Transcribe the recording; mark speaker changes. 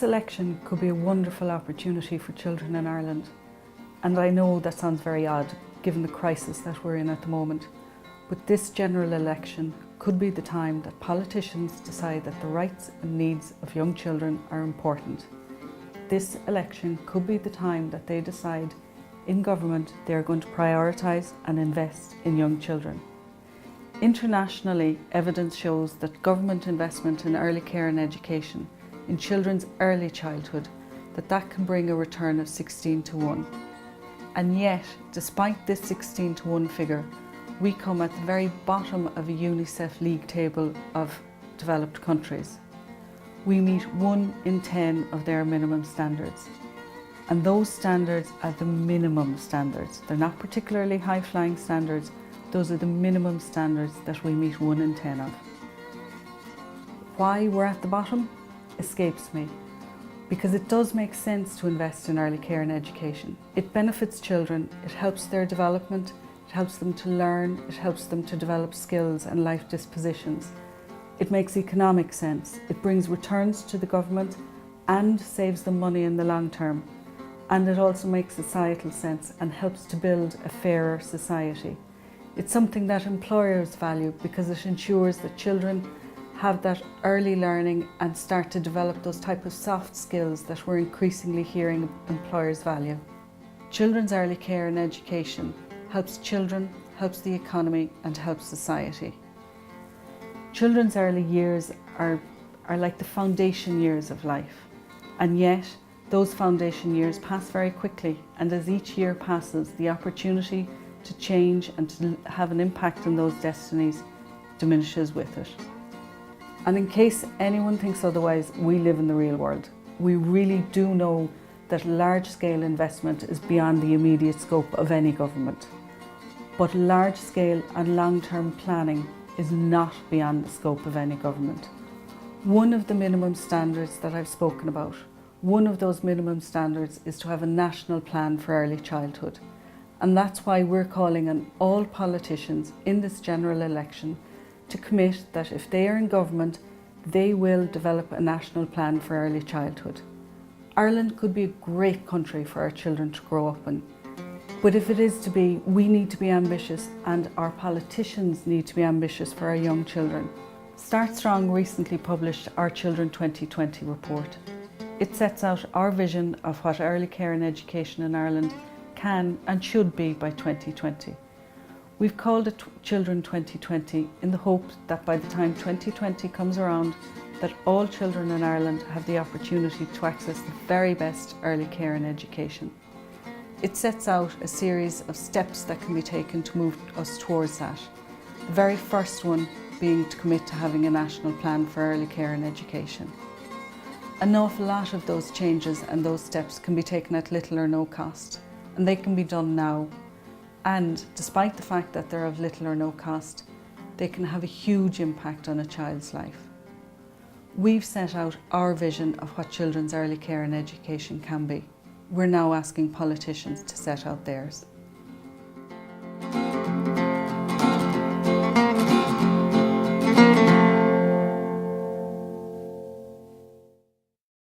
Speaker 1: This election could be a wonderful opportunity for children in Ireland. And I know that sounds very odd, given the crisis that we're in at the moment. But this general election could be the time that politicians decide that the rights and needs of young children are important. This election could be the time that they decide in government they are going to prioritise and invest in young children. Internationally, evidence shows that government investment in early care and education in children's early childhood, that can bring a return of 16-1. And yet, despite this 16-1 figure, we come at the very bottom of a UNICEF league table of developed countries. We meet 1 in 10 of their minimum standards. And those standards are the minimum standards. They're not particularly high-flying standards. Those are the minimum standards that we meet 1 in 10 of. Why we're at the bottom escapes me, because it does make sense to invest in early care and education. It benefits children, it helps their development, it helps them to learn, it helps them to develop skills and life dispositions. It makes economic sense, it brings returns to the government and saves them money in the long term. And it also makes societal sense and helps to build a fairer society. It's something that employers value because it ensures that children have that early learning and start to develop those type of soft skills that we're increasingly hearing employers value. Children's early care and education helps children, helps the economy and helps society. Children's early years are like the foundation years of life, and yet those foundation years pass very quickly, and as each year passes, the opportunity to change and to have an impact on those destinies diminishes with it. And in case anyone thinks otherwise, we live in the real world. We really do know that large-scale investment is beyond the immediate scope of any government. But large-scale and long-term planning is not beyond the scope of any government. One of the minimum standards that I've spoken about, one of those minimum standards is to have a national plan for early childhood. And that's why we're calling on all politicians in this general election to commit that if they are in government, they will develop a national plan for early childhood. Ireland could be a great country for our children to grow up in. But if it is to be, we need to be ambitious, and our politicians need to be ambitious for our young children. Start Strong recently published our Children 2020 report. It sets out our vision of what early care and education in Ireland can and should be by 2020. We've called it Children 2020 in the hope that by the time 2020 comes around, that all children in Ireland have the opportunity to access the very best early care and education. It sets out a series of steps that can be taken to move us towards that. The very first one being to commit to having a national plan for early care and education. An awful lot of those changes and those steps can be taken at little or no cost, and they can be done now. And despite the fact that they're of little or no cost, they can have a huge impact on a child's life. We've set out our vision of what children's early care and education can be. We're now asking politicians to set out theirs.